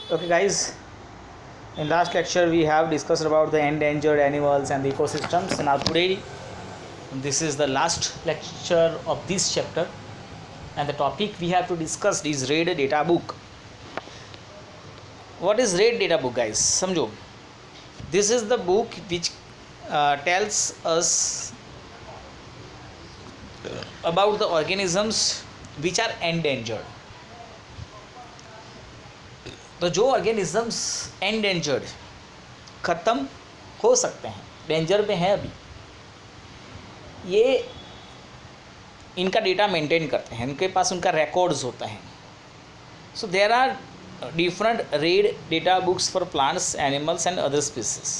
Okay guys, in last lecture we have discussed about the endangered animals and the ecosystems. Now today this is the last lecture of this chapter, and the topic we have to discuss is RAID data book. What is RAID data book guys? समझो, this is the book which tells us about the organisms which are endangered. तो जो organisms endangered ख़त्म हो सकते हैं, danger में है अभी, ये इनका डेटा मेंटेन करते हैं, इनके पास उनका रिकॉर्ड्स होता है. So there are different red data books for plants, animals and other species.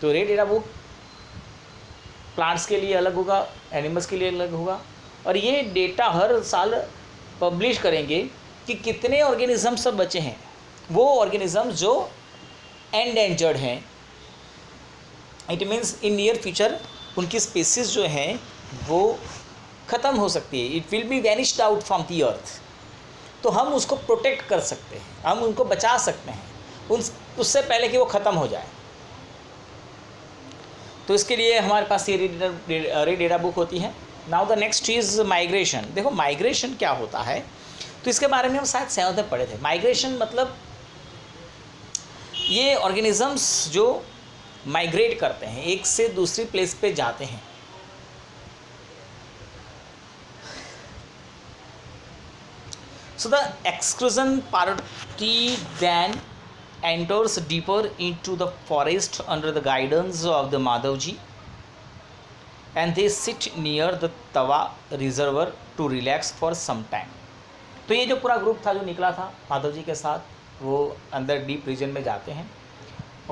तो रेड डेटा बुक प्लांट्स के लिए अलग होगा, एनिमल्स के लिए अलग होगा, और ये डेटा हर साल पब्लिश करेंगे कि कितने ऑर्गेनिज़म्स सब बचे हैं, वो ऑर्गेनिज़म्स जो एंडेंजर्ड हैं. It means in near future उनकी स्पीसीज जो हैं वो ख़त्म हो सकती है. It will be vanished out from the earth. तो हम उसको प्रोटेक्ट कर सकते हैं, हम उनको बचा सकते हैं उससे पहले कि वो ख़त्म हो जाए. तो इसके लिए हमारे पास ये रेड डेटा बुक होती है. Now the next is migration. देखो माइग्रेशन क्या होता है, तो इसके बारे में हम शायद 7th में पढ़े थे. माइग्रेशन मतलब ये ऑर्गेनिजम्स जो माइग्रेट करते हैं, एक से दूसरी प्लेस पे जाते हैं. So the exclusion party then enters deeper into the forest under the guidance of the Madhavji, and they sit near the Tawa reservoir to relax for some time. तो ये जो पूरा ग्रुप था जो निकला था माधव जी के साथ, वो अंदर डीप रीजन में जाते हैं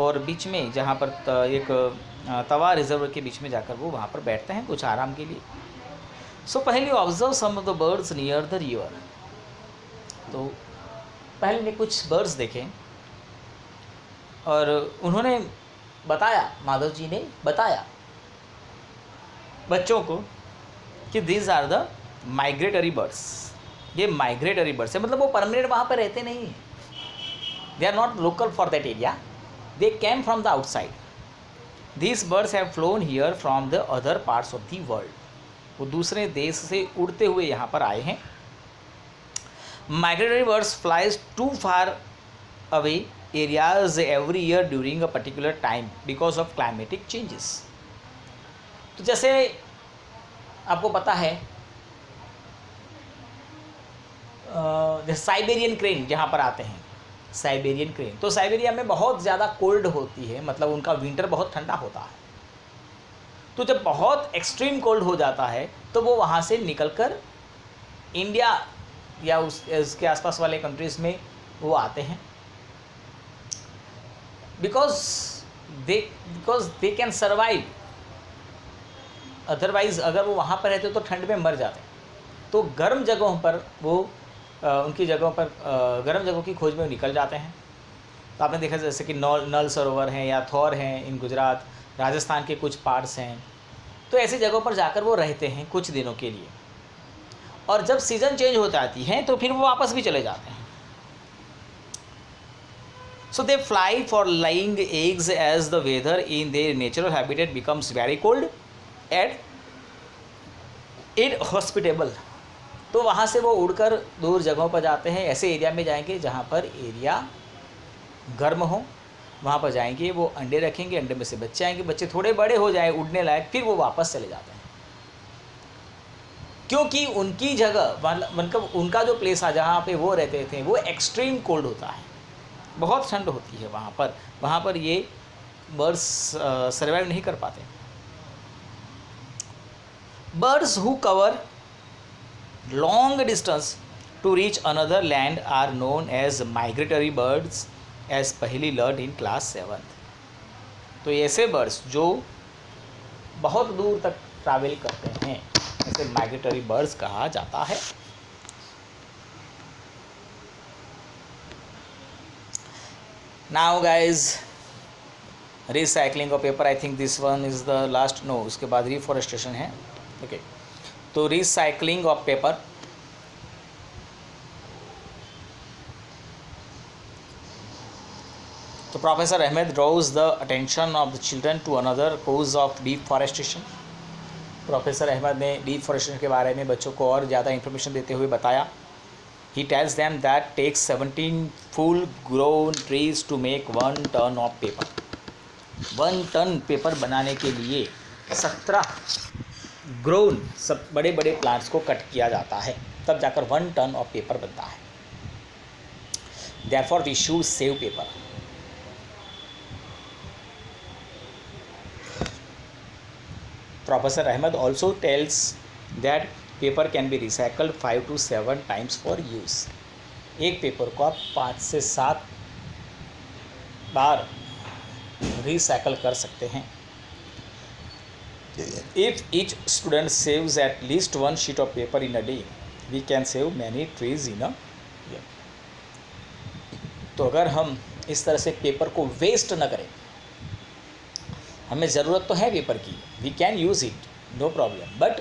और बीच में जहाँ पर एक तवा रिजर्वर के बीच में जाकर वो वहाँ पर बैठते हैं कुछ आराम के लिए. सो पहले observe some of the birds near the river. तो पहले ने कुछ बर्ड्स देखे और उन्होंने बताया, माधव जी ने बताया बच्चों को कि these are the migratory birds. ये माइग्रेटरी बर्ड्स है, मतलब वो परमानेंट वहाँ पर रहते नहीं हैं. They are not local for that area, they came from the outside. These birds have flown here from the other parts of the world. वो दूसरे देश से उड़ते हुए यहाँ पर आए हैं. Migratory birds flies to far away areas every year during a particular time because of climatic changes. तो जैसे आपको पता है जैसे साइबेरियन क्रेन जहाँ पर आते हैं, साइबेरियन क्रेन, तो साइबेरिया में बहुत ज़्यादा कोल्ड होती है, मतलब उनका विंटर बहुत ठंडा होता है. तो जब बहुत एक्सट्रीम कोल्ड हो जाता है तो वो वहाँ से निकलकर इंडिया या उसके आसपास वाले कंट्रीज़ में वो आते हैं. Because they can survive. Otherwise अगर वो वहाँ पर रहते तो ठंड में मर जाते. तो गर्म जगहों पर वो उनकी जगहों पर गर्म जगहों की खोज में निकल जाते हैं. तो आपने देखा जैसे कि नल सरोवर हैं या थौर हैं इन गुजरात, राजस्थान के कुछ पार्ट्स हैं. तो ऐसी जगहों पर जाकर वो रहते हैं कुछ दिनों के लिए, और जब सीज़न चेंज हो जाती है तो फिर वो वापस भी चले जाते हैं. So they fly for laying eggs as the weather in their natural habitat becomes very cold and inhospitable. तो वहाँ से वो उड़कर दूर जगहों पर जाते हैं, ऐसे एरिया में जाएंगे जहाँ पर एरिया गर्म हो, वहाँ पर जाएंगे, वो अंडे रखेंगे, अंडे में से बच्चे आएंगे, बच्चे थोड़े बड़े हो जाए उड़ने लायक, फिर वो वापस चले जाते हैं. क्योंकि उनकी जगह मतलब उनका जो प्लेस है जहाँ पे वो रहते थे वो एक्सट्रीम कोल्ड होता है, बहुत ठंड होती है वहाँ पर ये बर्ड्स सर्वाइव नहीं कर पाते. Birds who cover long distance to reach another land are known as migratory birds as पहली लर्न इन क्लास 7th. तो ऐसे बर्ड्स जो बहुत दूर तक ट्रैवल करते हैं ऐसे माइग्रेटरी बर्ड्स कहा जाता है. Now guys, recycling of paper, I think this one is the last, no उसके बाद reforestation है. Okay, तो recycling of paper. तो professor Ahmad draws the attention of the children to another cause of deforestation. Professor Ahmad ने deforestation के बारे में बच्चों को और ज़्यादा इन्फॉर्मेशन देते हुए बताया। He tells them that takes 17 full grown trees to make 1 ton of paper. 1 ton paper बनाने के लिए 17 ग्रोन सब बड़े बड़े प्लांट्स को कट किया जाता है, तब जाकर 1 टन ऑफ पेपर बनता है। Therefore we should save paper. Professor Ahmed also tells that paper can be recycled 5 to 7 times for use. एक पेपर को आप 5 से 7 बार रिसाइकल कर सकते हैं। If each student saves at least 1 sheet of paper in a day, we can save many trees in a year. तो अगर हम इस तरह से पेपर को वेस्ट न करें, हमें ज़रूरत तो है पेपर की, we can use it, no problem, but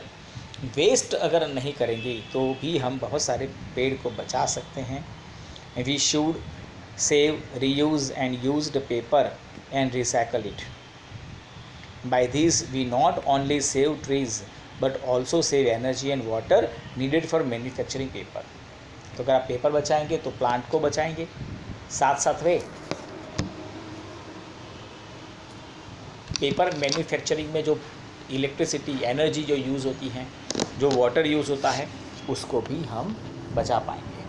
waste अगर नहीं करेंगे तो भी हम बहुत सारे पेड़ को बचा सकते हैं। We should save, reuse and use the paper and recycle it. By this we not only save trees but also save energy and water needed for manufacturing paper. तो अगर आप पेपर बचाएंगे तो प्लांट को बचाएंगे, साथ साथ वे पेपर मैन्युफैक्चरिंग में जो इलेक्ट्रिसिटी, एनर्जी जो यूज़ होती हैं, जो वाटर यूज़ होता है, उसको भी हम बचा पाएंगे।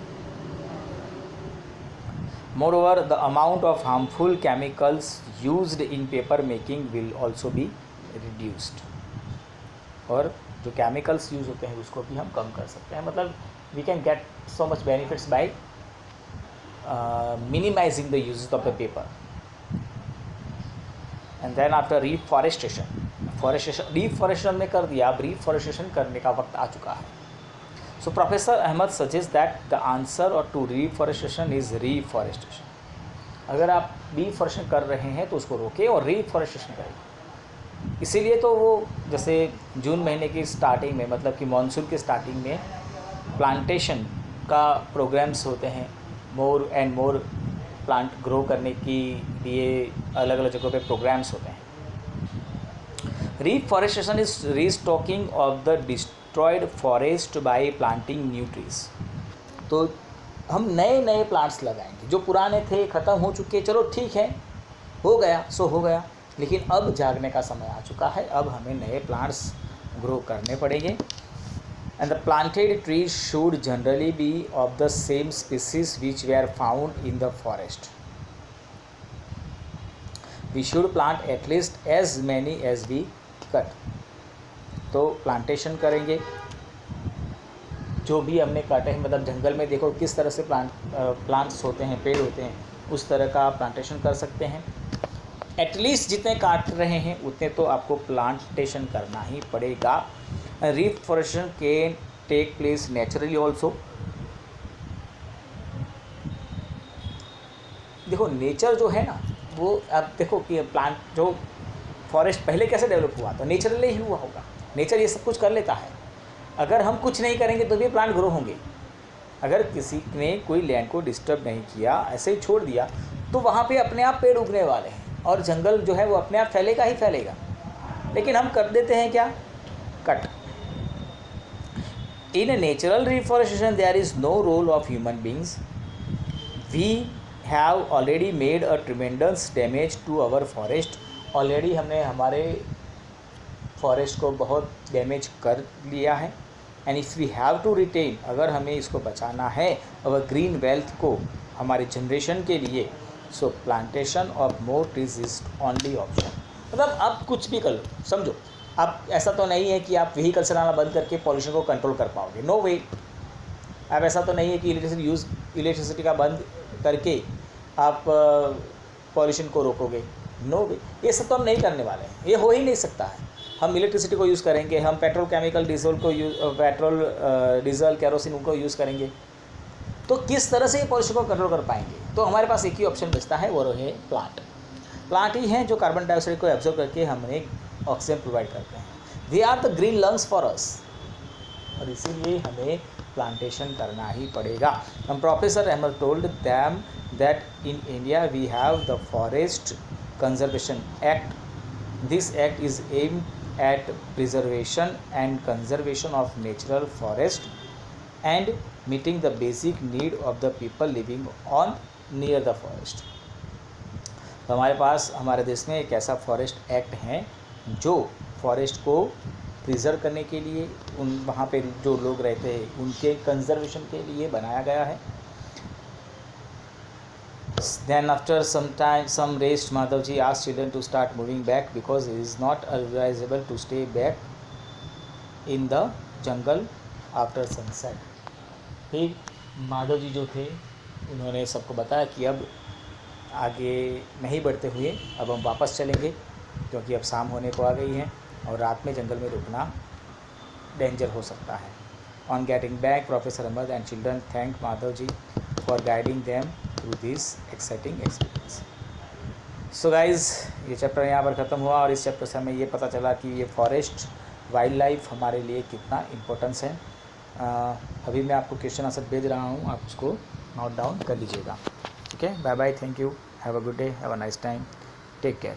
Moreover the amount of harmful chemicals used in paper making will also be reduced. और जो केमिकल्स यूज़ होते हैं उसको भी हम कम कर सकते हैं। मतलब we can get so much benefits by minimizing the uses of the paper. And then after deforestation में कर दिया, अब reforestation करने का वक्त आ चुका है। So Professor Ahmed suggests that the answer to reforestation is reforestation. अगर आप deforestation कर रहे हैं तो उसको रोकें और reforestation करें। इसीलिए तो वो जैसे जून महीने की स्टार्टिंग में, मतलब कि मानसून की स्टार्टिंग में प्लांटेशन का प्रोग्राम्स होते हैं, more and more plant grow करने के लिए अलग अलग जगहों पे प्रोग्राम्स होते हैं। Reforestation is restocking of the destroyed forest by planting new trees. तो हम नए नए प्लांट्स लगाएंगे, जो पुराने थे ख़त्म हो चुके, चलो ठीक है, हो गया सो हो गया, लेकिन अब जागने का समय आ चुका है, अब हमें नए प्लांट्स ग्रो करने पड़ेंगे। And the planted trees should generally be of the same species which were found in the forest. We should plant at least as many as we cut. तो प्लांटेशन करेंगे, जो भी हमने काटे हैं, मतलब जंगल में देखो किस तरह से प्लांट्स होते हैं, पेड़ होते हैं, उस तरह का प्लांटेशन कर सकते हैं। एटलीस्ट जितने काट रहे हैं उतने तो आपको प्लांटेशन करना ही पड़ेगा। Reforestation can take place naturally also. देखो नेचर जो है ना, वो अब देखो कि प्लांट जो फॉरेस्ट पहले कैसे डेवलप हुआ, तो नेचुरली ही हुआ होगा। नेचर ये सब कुछ कर लेता है। अगर हम कुछ नहीं करेंगे तो भी प्लांट ग्रो होंगे। अगर किसी ने कोई लैंड को डिस्टर्ब नहीं किया, ऐसे ही छोड़ दिया, तो वहाँ पे अपने आप पेड़ उगने वाले हैं और जंगल जो है वो अपने आप फैलेगा ही फैलेगा। लेकिन हम कर देते हैं क्या, cut. In a natural reforestation there is no role of human beings. We have already made a tremendous damage to our forest. Already हमने हमारे फॉरेस्ट को बहुत डैमेज कर लिया है। And if we have to retain, अगर हमें इसको बचाना है our green wealth को हमारे जनरेशन के लिए, so plantation of more trees is only option. मतलब आप कुछ भी कर लो, समझो आप, ऐसा तो नहीं है कि आप व्हीकल चलाना बंद करके पॉल्यूशन को कंट्रोल कर पाओगे, नो वे। अब ऐसा तो नहीं है कि इलेक्ट्रिसिटी का बंद करके आप पॉल्यूशन को रोकोगे, नो वे। ये सब तो हम नहीं करने वाले हैं, ये हो ही नहीं सकता है। हम इलेक्ट्रिसिटी को यूज़ करेंगे, हम पेट्रोल केमिकल डीजल कैरोसिन को यूज़ करेंगे, तो किस तरह से ये पॉल्यूशन को कंट्रोल कर पाएंगे। तो हमारे पास एक ही ऑप्शन बचता है, वो है प्लांट। प्लांट ही हैं जो कार्बन डाइऑक्साइड को एब्जॉर्ब करके हमें ऑक्सीजन प्रोवाइड करते हैं। They are the green lungs for us. और इसीलिए हमें प्लांटेशन करना ही पड़ेगा। Professor Ahmad told them that in India we have the forest conservation act. This act is aimed at preservation and conservation of natural forest and meeting the basic need of the people living on near the forest. तो हमारे पास हमारे देश में एक ऐसा forest act है जो forest को प्रिजर्व करने के लिए, उन वहाँ पे जो लोग रहते हैं उनके कंजर्वेशन के लिए बनाया गया है. Then after some time, some rest, Madhavji asked children to start moving back because it is not advisable to stay back in the jungle after sunset. फिर माधव जी जो थे उन्होंने सबको बताया कि अब आगे नहीं बढ़ते हुए अब हम वापस चलेंगे, क्योंकि अब शाम होने को आ गई है और रात में जंगल में रुकना डेंजर हो सकता है. On getting back, professor Ahmad and children thank Madhav ji for guiding them through this exciting experience. So guys, ये चैप्टर यहाँ पर ख़त्म हुआ और इस चैप्टर से हमें ये पता चला कि ये फॉरेस्ट वाइल्ड लाइफ हमारे लिए कितना इम्पोर्टेंस है. अभी मैं आपको क्वेश्चन आंसर भेज रहा हूँ, आप उसको नोट डाउन कर लीजिएगा. ठीक है, bye bye, thank you, have a good day, have a nice time, take care.